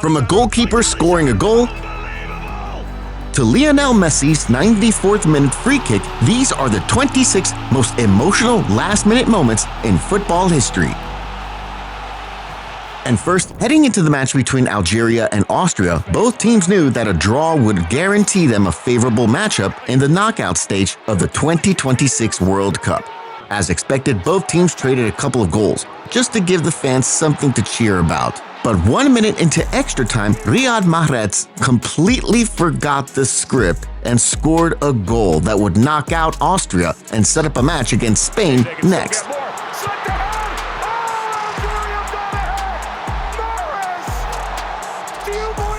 From a goalkeeper scoring a goal to Lionel Messi's 94th minute free kick, these are the 26 most emotional last-minute moments in football history. And first, heading into the match between Algeria and Austria, both teams knew that a draw would guarantee them a favorable matchup in the knockout stage of the 2026 World Cup. As expected, both teams traded a couple of goals, just to give the fans something to cheer about. But 1 minute into extra time, Riyad Mahrez completely forgot the script and scored a goal that would knock out Austria and set up a match against Spain next.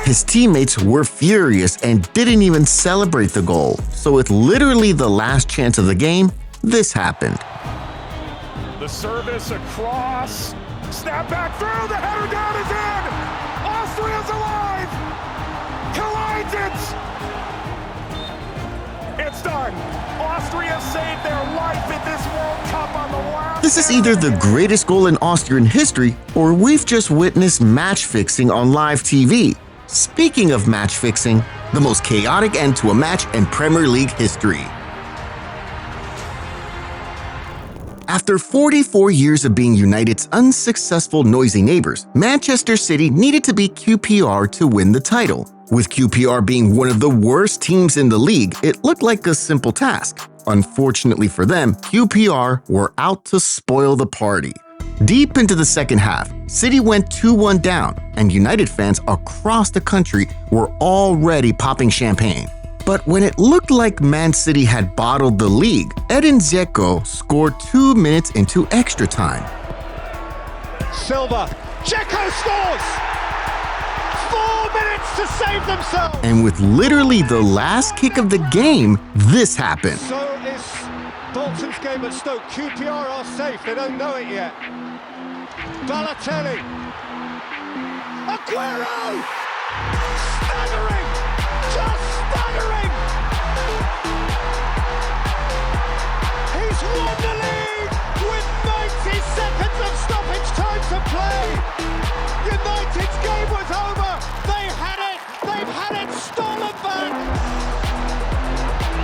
His teammates were furious and didn't even celebrate the goal. So with literally the last chance of the game, this happened. The service across, snap back through, the header down is in! Austria's alive! Collides it! It's done! Austria saved their life in this World Cup on the last... This is either the greatest goal in Austrian history, or we've just witnessed match fixing on live TV. Speaking of match fixing, the most chaotic end to a match in Premier League history. After 44 years of being United's unsuccessful noisy neighbors, Manchester City needed to beat QPR to win the title. With QPR being one of the worst teams in the league, it looked like a simple task. Unfortunately for them, QPR were out to spoil the party. Deep into the second half, City went 2-1 down, and United fans across the country were already popping champagne. But when it looked like Man City had bottled the league, Edin Dzeko scored 2 minutes into extra time. Silva, Dzeko scores! 4 minutes to save themselves! And with literally the last kick of the game, this happened. So is Bolton's game at Stoke. QPR are safe, they don't know it yet. Balotelli. Aguero! Staggering! Just staggering! He's won the league with 90 seconds of stoppage time to play! United's game was over! They had it! They've had it stolen back!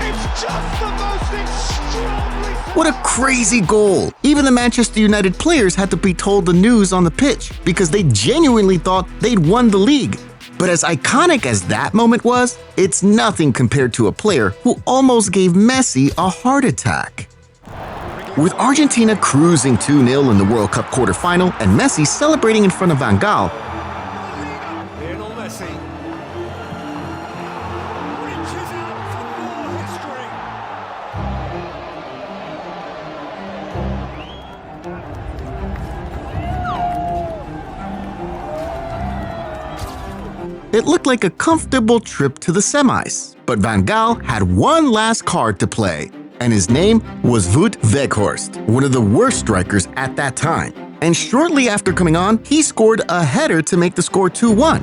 It's just the most extraordinary... What a crazy goal! Even the Manchester United players had to be told the news on the pitch because they genuinely thought they'd won the league. But as iconic as that moment was, it's nothing compared to a player who almost gave Messi a heart attack. With Argentina cruising 2-0 in the World Cup quarterfinal and Messi celebrating in front of Van Gaal, Lionel Messi reaches out for more history. it looked like a comfortable trip to the semis. But Van Gaal had one last card to play, and his name was Wout Weghorst, one of the worst strikers at that time. And shortly after coming on, he scored a header to make the score 2-1.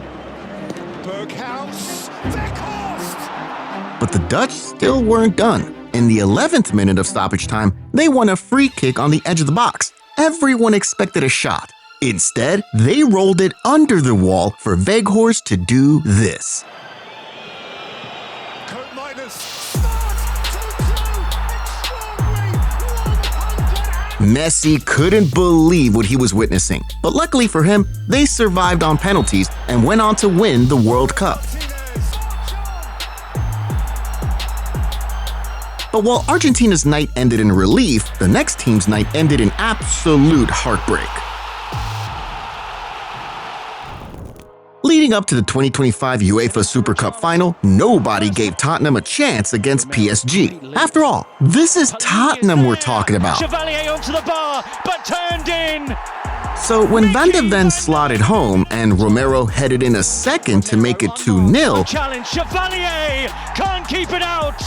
Berghaus, Weghorst! But the Dutch still weren't done. In the 11th minute of stoppage time, they won a free kick on the edge of the box. Everyone expected a shot. Instead, they rolled it under the wall for Weghorst to do this. Messi couldn't believe what he was witnessing, but luckily for him, they survived on penalties and went on to win the World Cup. But while Argentina's night ended in relief, the next team's night ended in absolute heartbreak. Leading up to the 2025 UEFA Super Cup final, nobody gave Tottenham a chance against PSG. After all, this is Tottenham we're talking about. Chevalier onto the bar, but turned in. So when Van de Ven slotted home and Romero headed in a second to make it 2-0, Challenge, Chevalier can't keep it out.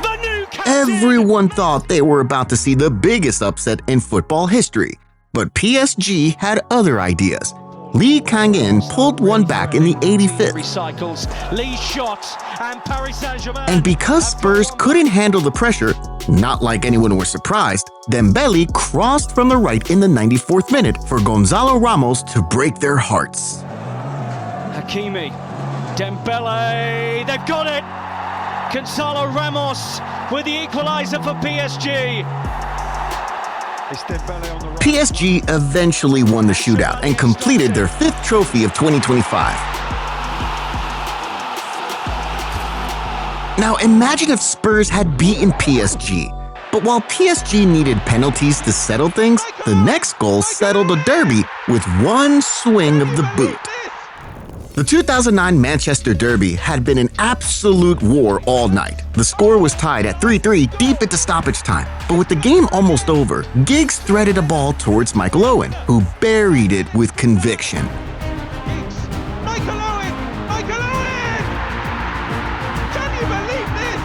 The new captain. everyone thought they were about to see the biggest upset in football history. But PSG had other ideas. Lee Kang-in pulled one back in the 85th. Recycles, Lee's shot, and Paris Saint-Germain. And because Spurs couldn't handle the pressure, not like anyone was surprised, Dembele crossed from the right in the 94th minute for Gonzalo Ramos to break their hearts. Hakimi, Dembele, they've got it! Gonzalo Ramos with the equaliser for PSG. PSG eventually won the shootout and completed their 5th trophy of 2025. Now imagine if Spurs had beaten PSG. But while PSG needed penalties to settle things, the next goal settled a derby with one swing of the boot. The 2009 Manchester Derby had been an absolute war all night. The score was tied at 3-3 deep into stoppage time. But with the game almost over, Giggs threaded a ball towards Michael Owen, who buried it with conviction. Michael Owen! Michael Owen! Can you believe this?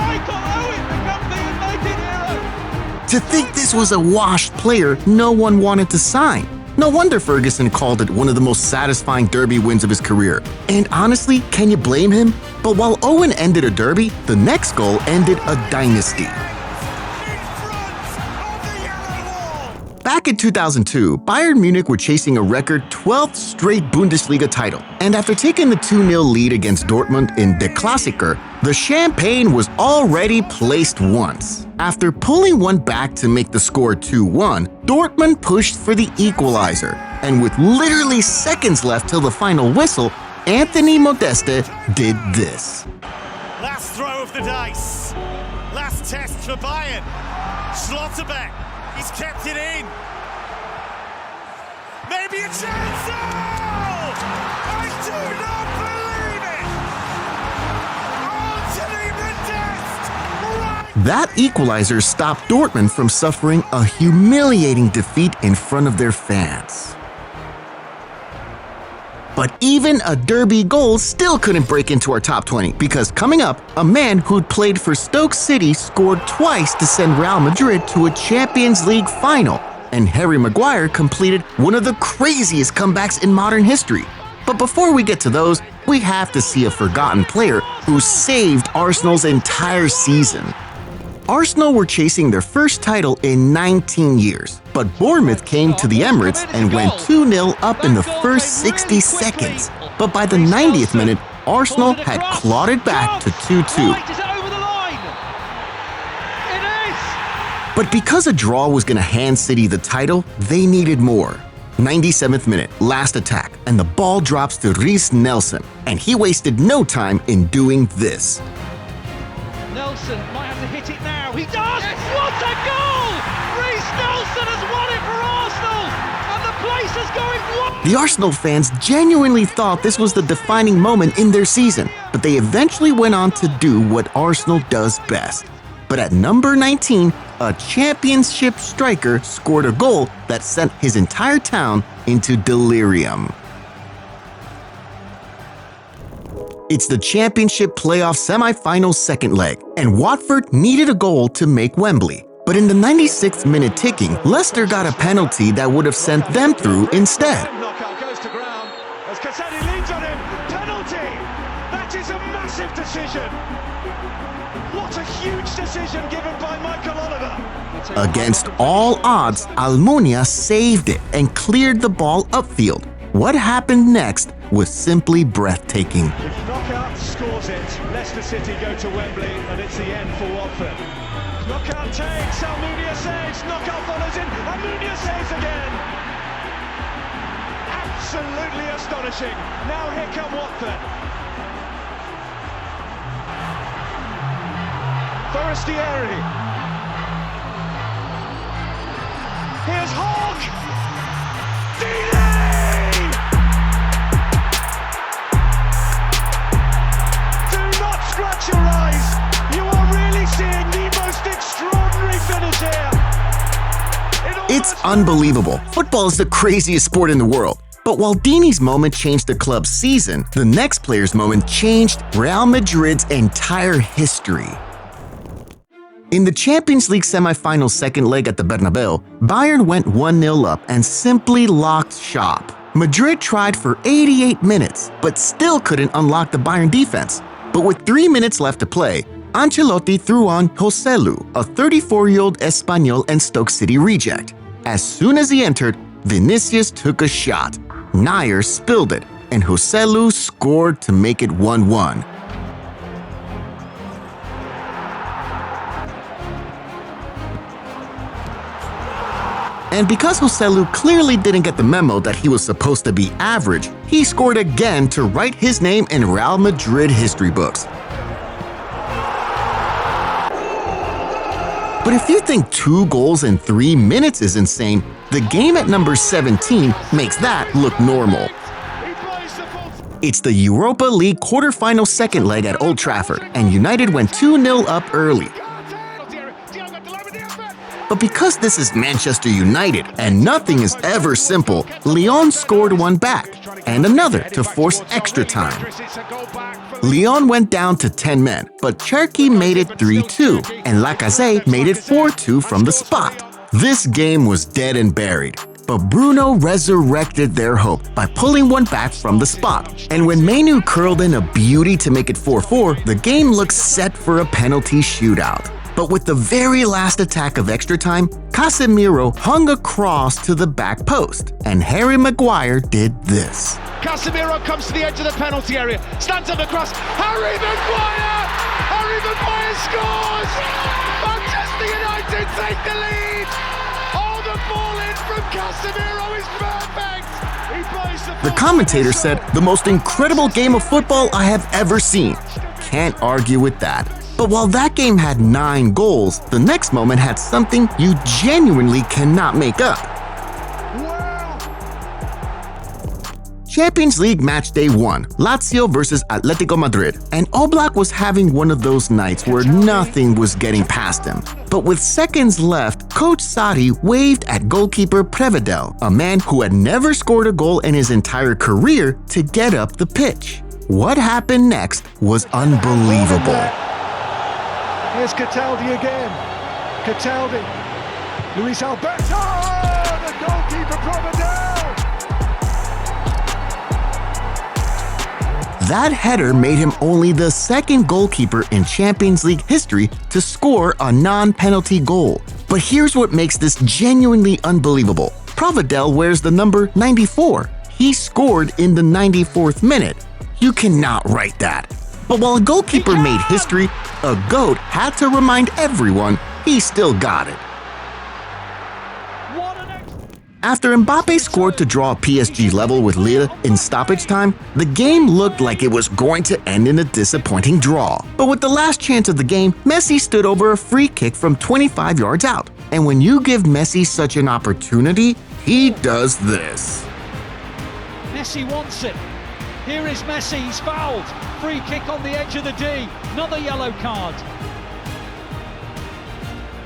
Michael Owen becomes the United hero! To think this was a washed player no one wanted to sign. No wonder Ferguson called it one of the most satisfying derby wins of his career. And honestly, can you blame him? But while Owen ended a derby, the next goal ended a dynasty. Back in 2002, Bayern Munich were chasing a record 12th straight Bundesliga title. And after taking the 2-0 lead against Dortmund in Der Klassiker, the champagne was already placed once. After pulling one back to make the score 2-1, Dortmund pushed for the equalizer. And with literally seconds left till the final whistle, Anthony Modeste did this. Last throw of the dice. Last test for Bayern. Schlotterbeck. He's kept it in. Maybe a chance. Oh! I do not believe it. Anthony Modeste. Right. That equalizer stopped Dortmund from suffering a humiliating defeat in front of their fans. But even a derby goal still couldn't break into our top 20 because coming up, a man who'd played for Stoke City scored twice to send Real Madrid to a Champions League final, and Harry Maguire completed one of the craziest comebacks in modern history. But before we get to those, we have to see a forgotten player who saved Arsenal's entire season. Arsenal were chasing their first title in 19 years, but Bournemouth came to the Emirates and went 2-0 up in the first 60 seconds. But by the 90th minute, Arsenal had clawed it back to 2-2. But because a draw was going to hand City the title, they needed more. 97th minute, last attack, and the ball drops to Reiss Nelson, and he wasted no time in doing this. Nelson might have to hit it now. He does! Yes. What a goal! Reiss Nelson has won it for Arsenal! And the place is going wild! The Arsenal fans genuinely thought this was the defining moment in their season, but they eventually went on to do what Arsenal does best. But at number 19, a championship striker scored a goal that sent his entire town into delirium. It's the Championship playoff semi-final second leg, and Watford needed a goal to make Wembley. But in the 96th minute ticking, Leicester got a penalty that would have sent them through instead. Knockout goes to ground as Cassetti leads on him. Penalty! That is a massive decision. What a huge decision given by Michael Oliver. Against all odds, Almunia saved it and cleared the ball upfield. What happened next was simply breathtaking. If Knockout scores it, Leicester City go to Wembley and it's the end for Watford. Knockout takes, Almunia saves, Knockout follows in, Almunia saves again. Absolutely astonishing. Now here come Watford. Forestieri. Here's Hawk. Do not scratch your eyes. You are really seeing the most extraordinary finish here. It's unbelievable. Football is the craziest sport in the world. But while Dini's moment changed the club's season, the next player's moment changed Real Madrid's entire history. In the Champions League semi-final second leg at the Bernabeu, Bayern went 1-0 up and simply locked shop. Madrid tried for 88 minutes, but still couldn't unlock the Bayern defense. But with 3 minutes left to play, Ancelotti threw on Joselu, a 34-year-old Espanyol and Stoke City reject. As soon as he entered, Vinicius took a shot. Neuer spilled it, and Joselu scored to make it 1-1. And because Joselu clearly didn't get the memo that he was supposed to be average, he scored again to write his name in Real Madrid history books. But if you think 2 goals in 3 minutes is insane, the game at number 17 makes that look normal. It's the Europa League quarter-final second leg at Old Trafford, and United went 2-0 up early. But because this is Manchester United and nothing is ever simple, Lyon scored one back and another to force extra time. Lyon went down to 10 men, but Cherki made it 3-2 and Lacazette made it 4-2 from the spot. This game was dead and buried, but Bruno resurrected their hope by pulling one back from the spot. And when Mainu curled in a beauty to make it 4-4, the game looked set for a penalty shootout. But with the very last attack of extra time, Casemiro hung a cross to the back post, and Harry Maguire did this. Casemiro comes to the edge of the penalty area, stands up across. Harry Maguire! Harry Maguire scores! Manchester United take the lead! Oh, the ball in from Casemiro is perfect! He buys The commentator said, "The most incredible game of football I have ever seen." Can't argue with that. But while that game had 9 goals, the next moment had something you genuinely cannot make up. Champions League match day 1, Lazio versus Atletico Madrid, and Oblak was having one of those nights where nothing was getting past him. But with seconds left, Coach Sarri waved at goalkeeper Prevedel, a man who had never scored a goal in his entire career, to get up the pitch. What happened next was unbelievable. Here's Cataldi again. Cataldi. Luis Alberto! The goalkeeper Providel! That header made him only the second goalkeeper in Champions League history to score a non-penalty goal. But here's what makes this genuinely unbelievable. Providel wears the number 94. He scored in the 94th minute. You cannot write that. But while a goalkeeper made history, a GOAT had to remind everyone he still got it. After Mbappe scored to draw PSG level with Lille in stoppage time, the game looked like it was going to end in a disappointing draw. But with the last chance of the game, Messi stood over a free kick from 25 yards out. And when you give Messi such an opportunity, he does this. Messi wants it. Here is Messi, he's fouled. Free kick on the edge of the D. Another yellow card.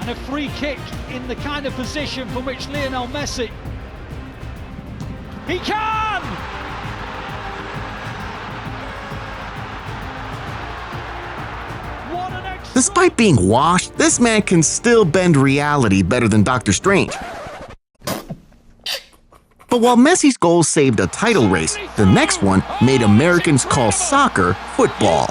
And a free kick in the kind of position from which Lionel Messi. He can! What an Despite being washed, this man can still bend reality better than Dr. Strange. But while Messi's goal saved a title race, the next one made Americans call soccer football.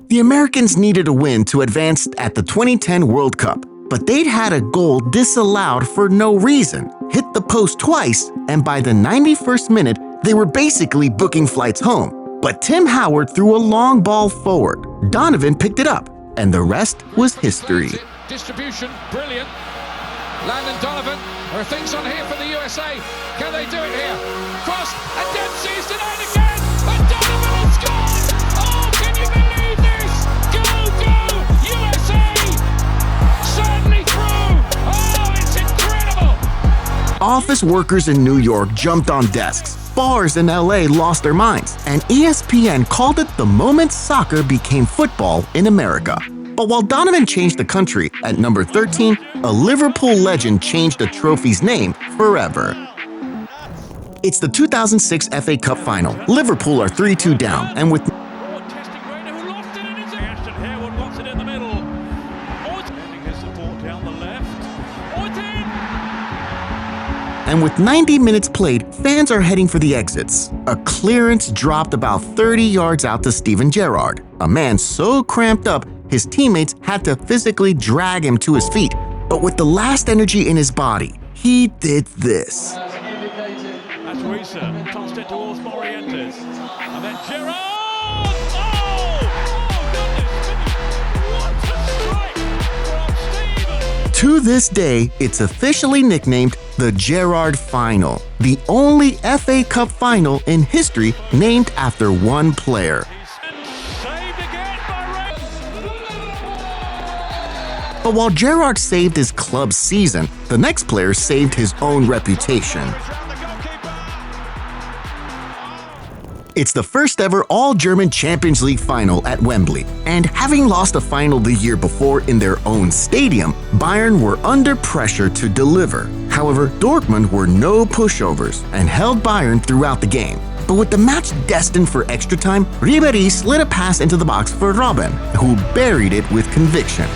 The Americans needed a win to advance at the 2010 World Cup, but they'd had a goal disallowed for no reason, hit the post twice, and by the 91st minute, they were basically booking flights home. But Tim Howard threw a long ball forward. Donovan picked it up, and the rest was history. Distribution, brilliant. Landon Donovan, there are things on here for the USA. Can they do it here? Cross, and Dempsey is denied again, and Donovan has scored! Oh, can you believe this? Go, USA! Certainly through! Oh, it's incredible! Office workers in New York jumped on desks. Bars in LA lost their minds, and ESPN called it the moment soccer became football in America. But while Donovan changed the country, at number 13, a Liverpool legend changed the trophy's name forever. It's the 2006 FA Cup final. Liverpool are 3-2 down, and with And with 90 minutes played, fans are heading for the exits. A clearance dropped about 30 yards out to Steven Gerrard, a man so cramped up his teammates had to physically drag him to his feet. But with the last energy in his body, he did this. That's Suisa tossed it towards Morientes. And then Gerrard! Oh! Oh, goodness! What a strike from Steven! To this day, it's officially nicknamed the Gerrard Final, the only FA Cup final in history named after one player. Saved again by Ray. But while Gerrard saved his club's season, the next player saved his own reputation. It's the first ever all-German Champions League final at Wembley, and having lost a final the year before in their own stadium, Bayern were under pressure to deliver. However, Dortmund were no pushovers and held Bayern throughout the game. But with the match destined for extra time, Ribéry slid a pass into the box for Robben, who buried it with conviction.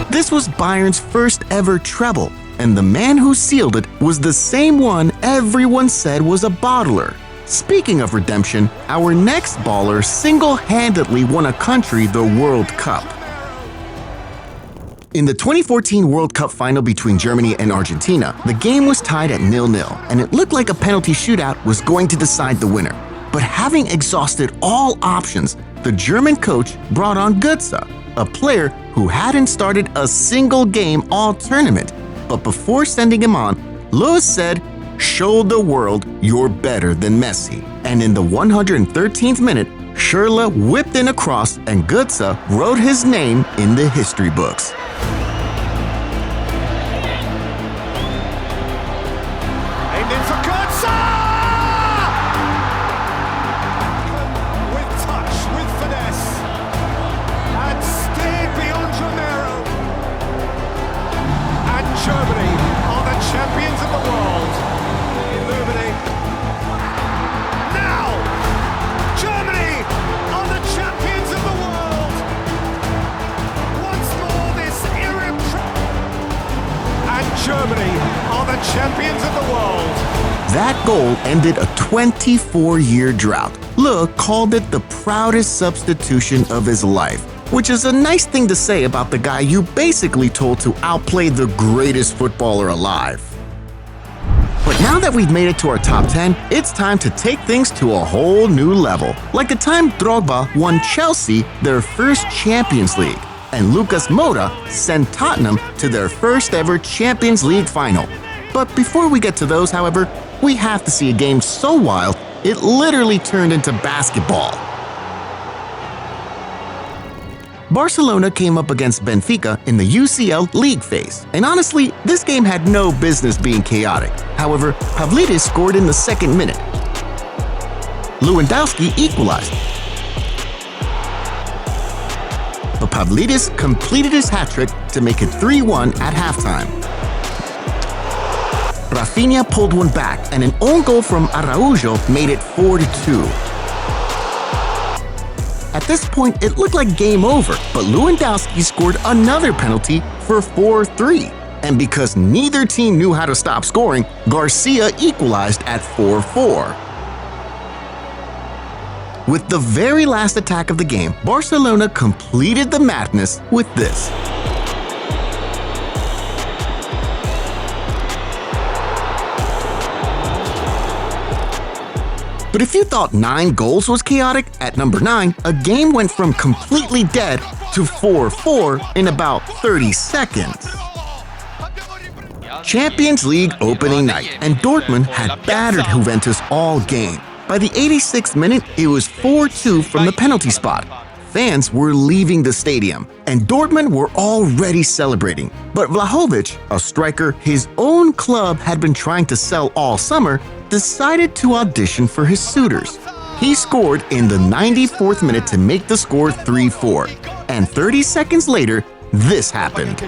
This was Bayern's first ever treble, and the man who sealed it was the same one everyone said was a bottler. Speaking of redemption, our next baller single-handedly won a country the World Cup. In the 2014 World Cup final between Germany and Argentina, the game was tied at 0-0, and it looked like a penalty shootout was going to decide the winner. But having exhausted all options, the German coach brought on Götze, a player who hadn't started a single game all tournament. But before sending him on, Lewis said, "Show the world you're better than Messi." And in the 113th minute, Schürrle whipped in a cross and Götze wrote his name in the history books. Aimed in for Götze! With touch, with finesse, and steered beyond Romero. And Germany are the champions of the world. Illuminate. Now, Germany are the champions of the world. Once more, this and Germany are the champions of the world. That goal ended a 24-year drought. Le called it the proudest substitution of his life, which is a nice thing to say about the guy you basically told to outplay the greatest footballer alive. But now that we've made it to our top 10, it's time to take things to a whole new level. Like the time Drogba won Chelsea their first Champions League, and Lucas Moura sent Tottenham to their first ever Champions League final. But before we get to those, however, we have to see a game so wild, it literally turned into basketball. Barcelona came up against Benfica in the UCL League phase, and honestly, this game had no business being chaotic. However, Pavlidis scored in the second minute. Lewandowski equalized. But Pavlidis completed his hat-trick to make it 3-1 at halftime. Rafinha pulled one back, and an own goal from Araujo made it 4-2. At this point, it looked like game over, but Lewandowski scored another penalty for 4-3. And because neither team knew how to stop scoring, Garcia equalized at 4-4. With the very last attack of the game, Barcelona completed the madness with this. But if you thought 9 goals was chaotic, at number 9, a game went from completely dead to 4-4 in about 30 seconds. Champions League opening night, and Dortmund had battered Juventus all game. By the 86th minute, it was 4-2 from the penalty spot. Fans were leaving the stadium, and Dortmund were already celebrating. But Vlahovic, a striker his own club had been trying to sell all summer, decided to audition for his suitors. He scored in the 94th minute to make the score 3-4. And 30 seconds later, this happened.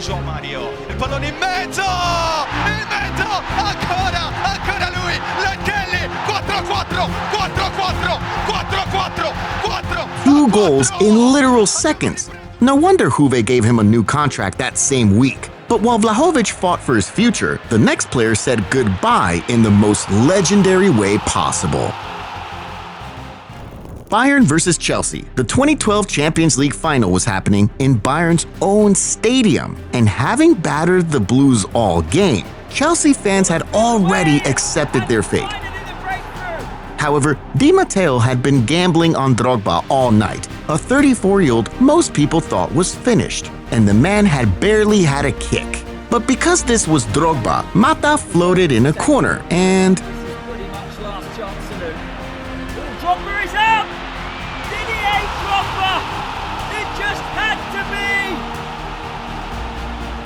2 goals in literal seconds. No wonder Juve gave him a new contract that same week. But while Vlahovic fought for his future, the next player said goodbye in the most legendary way possible. Bayern versus Chelsea. The 2012 Champions League final was happening in Bayern's own stadium, and having battered the Blues all game, Chelsea fans had already accepted their fate. However, Di Matteo had been gambling on Drogba all night, a 34-year-old most people thought was finished, and the man had barely had a kick. But because this was Drogba, Mata floated in a corner and... Pretty much last chance saloon. Drogba is out! Didier Drogba! It just had to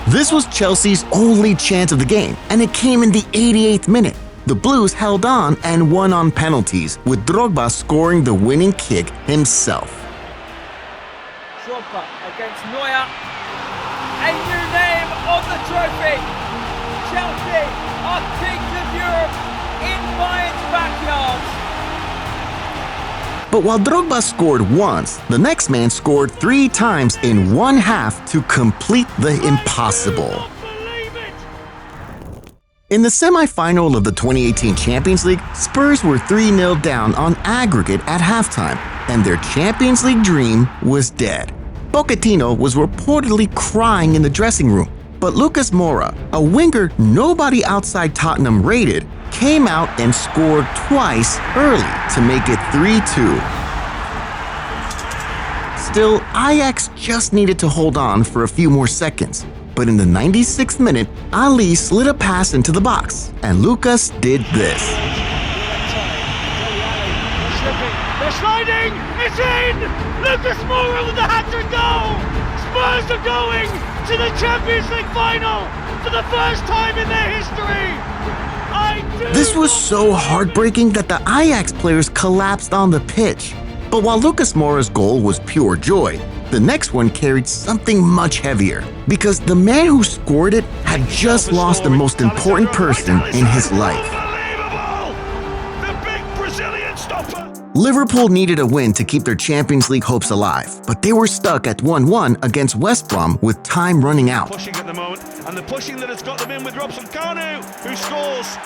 be! This was Chelsea's only chance of the game, and it came in the 88th minute. The Blues held on and won on penalties, with Drogba scoring the winning kick himself. Drogba against Neuer. A new name on the trophy. Chelsea are kings of Europe in Bayern's backyard. But while Drogba scored once, the next man scored 3 times in one half to complete the impossible. In the semi-final of the 2018 Champions League, Spurs were 3-0 down on aggregate at halftime, and their Champions League dream was dead. Pochettino was reportedly crying in the dressing room, but Lucas Moura, a winger nobody outside Tottenham rated, came out and scored twice early to make it 3-2. Still, Ajax just needed to hold on for a few more seconds. But in the 96th minute, Ali slid a pass into the box, and Lucas did this. They're sliding! It's in! Lucas Moura with the hat-trick goal! Spurs are going to the Champions League final for the first time in their history! This was so heartbreaking that the Ajax players collapsed on the pitch. But while Lucas Moura's goal was pure joy, the next one carried something much heavier, because the man who scored it had just lost the most important person in his life. The big Brazilian stopper. Liverpool needed a win to keep their Champions League hopes alive, but they were stuck at 1-1 against West Brom with time running out. Pushing at the moment, and the pushing that has got them in with Robson Kanu, who scores.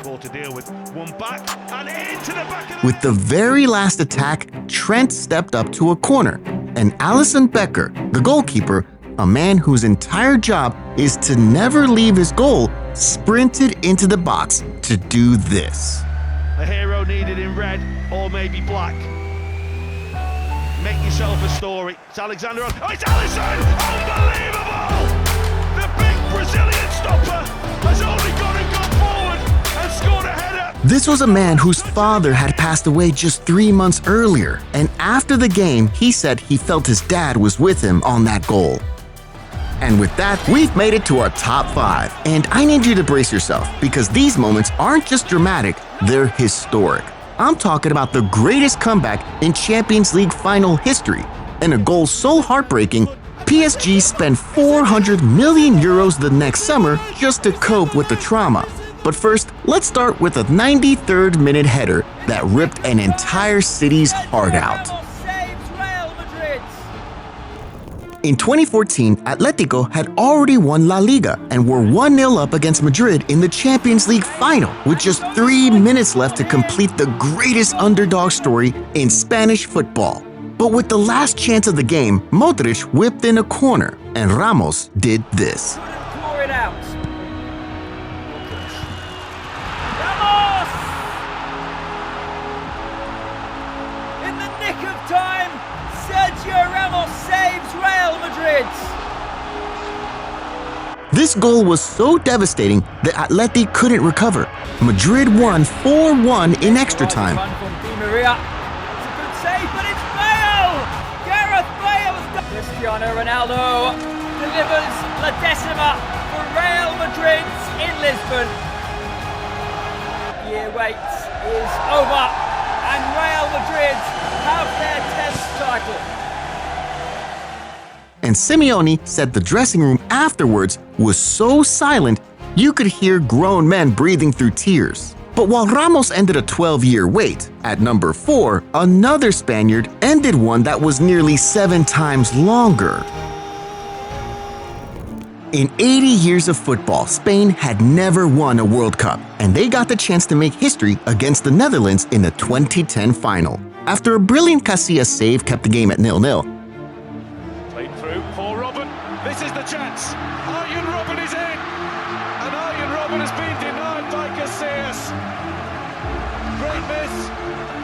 Ball to deal with, one back and into the back of the... With the very last attack, Trent stepped up to a corner, and Alisson Becker, the goalkeeper, a man whose entire job is to never leave his goal, sprinted into the box to do this. A hero needed in red or maybe black. Make yourself a story. It's Alexander. Oh, it's Alisson! Unbelievable! The big Brazilian stopper has only got to go forward and scored a header. This was a man whose father had passed away just 3 months earlier, and after the game, he said he felt his dad was with him on that goal. And with that, we've made it to our top 5, and I need you to brace yourself, because these moments aren't just dramatic, they're historic. I'm talking about the greatest comeback in Champions League final history, and a goal so heartbreaking, PSG spent 400 million euros the next summer just to cope with the trauma. But first, let's start with a 93rd minute header that ripped an entire city's heart out. In 2014, Atletico had already won La Liga and were 1-0 up against Madrid in the Champions League final, with just 3 minutes left to complete the greatest underdog story in Spanish football. But with the last chance of the game, Modric whipped in a corner, and Ramos did this. Pour it out. In the nick of time, Sergio Ramos saves Real Madrid. This goal was so devastating that Atleti couldn't recover. Madrid won 4-1 in extra time. Run from Di Maria. It's a good save, but it's Bale! Gareth Bale! Cristiano Ronaldo delivers La Decima for Real Madrid in Lisbon. Year wait is over, and Real Madrid have their 10th title. And Simeone said the dressing room afterwards was so silent you could hear grown men breathing through tears. But while Ramos ended a 12-year wait, at number 4, another Spaniard ended one that was nearly 7 times longer. In 80 years of football, Spain had never won a World Cup, and they got the chance to make history against the Netherlands in the 2010 final. After a brilliant Casillas save kept the game at 0-0. Played through for Robin. This is the chance. Arjen Robben is in. And Arjen Robben has been denied by Casillas. Great miss.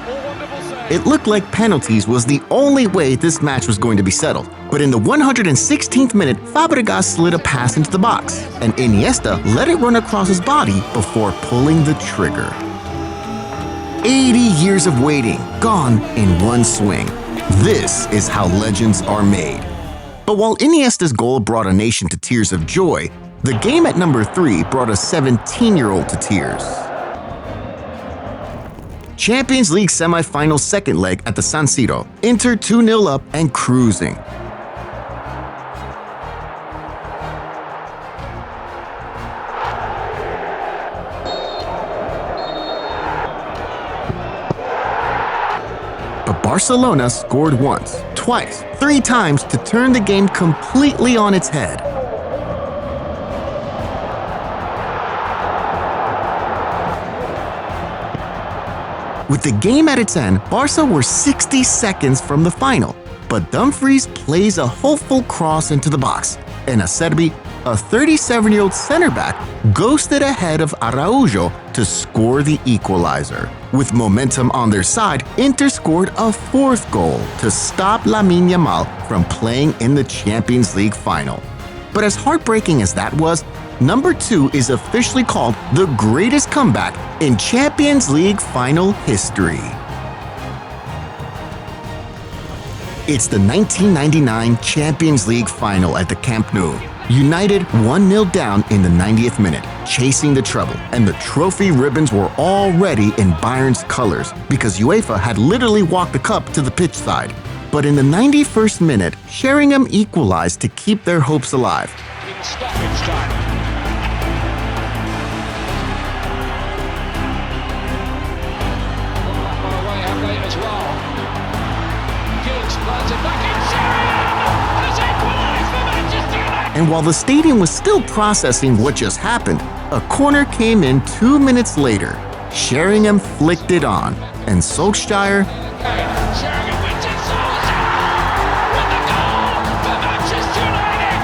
Or wonderful save. It looked like penalties was the only way this match was going to be settled. But in the 116th minute, Fabregas slid a pass into the box, and Iniesta let it run across his body before pulling the trigger. 80 years of waiting, gone in one swing. This is how legends are made. But while Iniesta's goal brought a nation to tears of joy, the game at number 3 brought a 17-year-old to tears. Champions League semi-final second leg at the San Siro. Inter 2-0 up and cruising. But Barcelona scored once, twice, 3 times to turn the game completely on its head. With the game at its end, Barca were 60 seconds from the final, but Dumfries plays a hopeful cross into the box, and Acerbi, a 37-year-old center-back, ghosted ahead of Araujo to score the equalizer. With momentum on their side, Inter scored a 4th goal to stop Lamine Yamal from playing in the Champions League final. But as heartbreaking as that was, number 2 is officially called the greatest comeback in Champions League final history. It's the 1999 Champions League final at the Camp Nou. United 1-0 down in the 90th minute, chasing the treble, and the trophy ribbons were already in Bayern's colors because UEFA had literally walked the cup to the pitch side. But in the 91st minute, Sheringham equalized to keep their hopes alive. In stoppage time. And while the stadium was still processing what just happened, a corner came in 2 minutes later. Sheringham flicked it on, and Solskjaer Sheringham wins it, Solskjaer with the goal for Manchester United.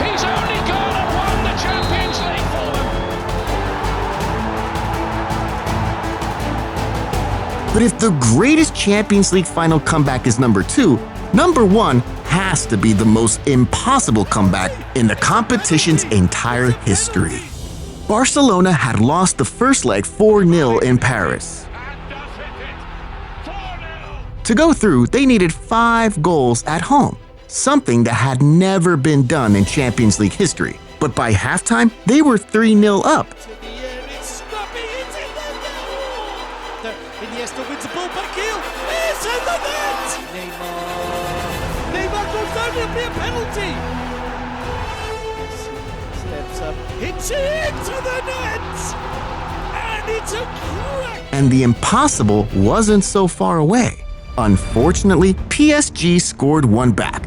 He's only gone and won the Champions League for them. But if the greatest Champions League final comeback is number 2, number 1 has to be the most impossible comeback in the competition's entire history. Barcelona had lost the first leg 4-0 in Paris. To go through, they needed 5 goals at home, something that had never been done in Champions League history. But by halftime, they were 3-0 up. Iniesta wins the ball back heel. It's in the net! Neymar goes down, it'll be a penalty. Steps up, hits it into the net! And it's a crack! And the impossible wasn't so far away. Unfortunately, PSG scored one back.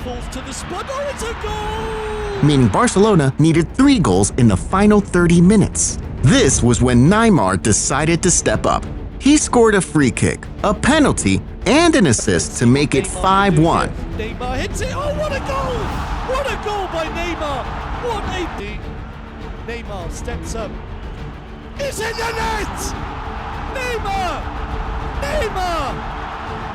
Falls to the spot, oh, it's a goal! Meaning Barcelona needed 3 goals in the final 30 minutes. This was when Neymar decided to step up. He scored a free kick, a penalty, and an assist to make it 5-1. Neymar hits it. Oh, what a goal! What a goal by Neymar! What a... Neymar steps up. It's in the net! Neymar! Neymar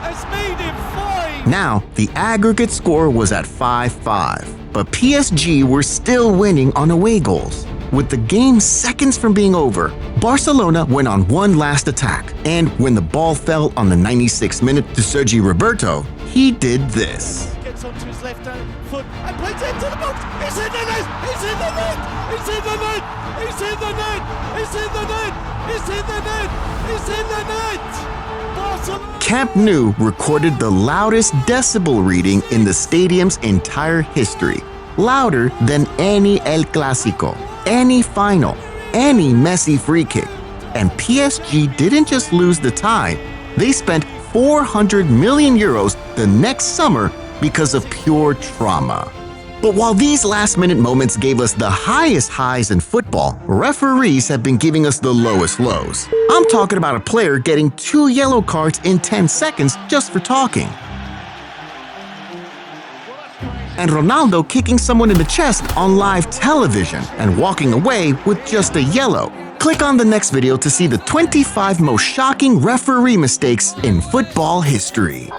has made it 5! Now, the aggregate score was at 5-5, but PSG were still winning on away goals. With the game seconds from being over, Barcelona went on one last attack, and when the ball fell on the 96th minute to Sergi Roberto, he did this. Gets onto his left foot and plays it into the box. It's in the net! It's in the net! It's in the net! It's in the net! It's in the net! It's in the net! It's in the net! Barcelona. Camp Nou recorded the loudest decibel reading in the stadium's entire history. louder than any El Clásico, any final, any Messi free kick. And PSG didn't just lose the tie, they spent 400 million euros the next summer because of pure trauma. But while these last-minute moments gave us the highest highs in football, referees have been giving us the lowest lows. I'm talking about a player getting 2 yellow cards in 10 seconds just for talking. And Ronaldo kicking someone in the chest on live television and walking away with just a yellow. Click on the next video to see the 25 most shocking referee mistakes in football history.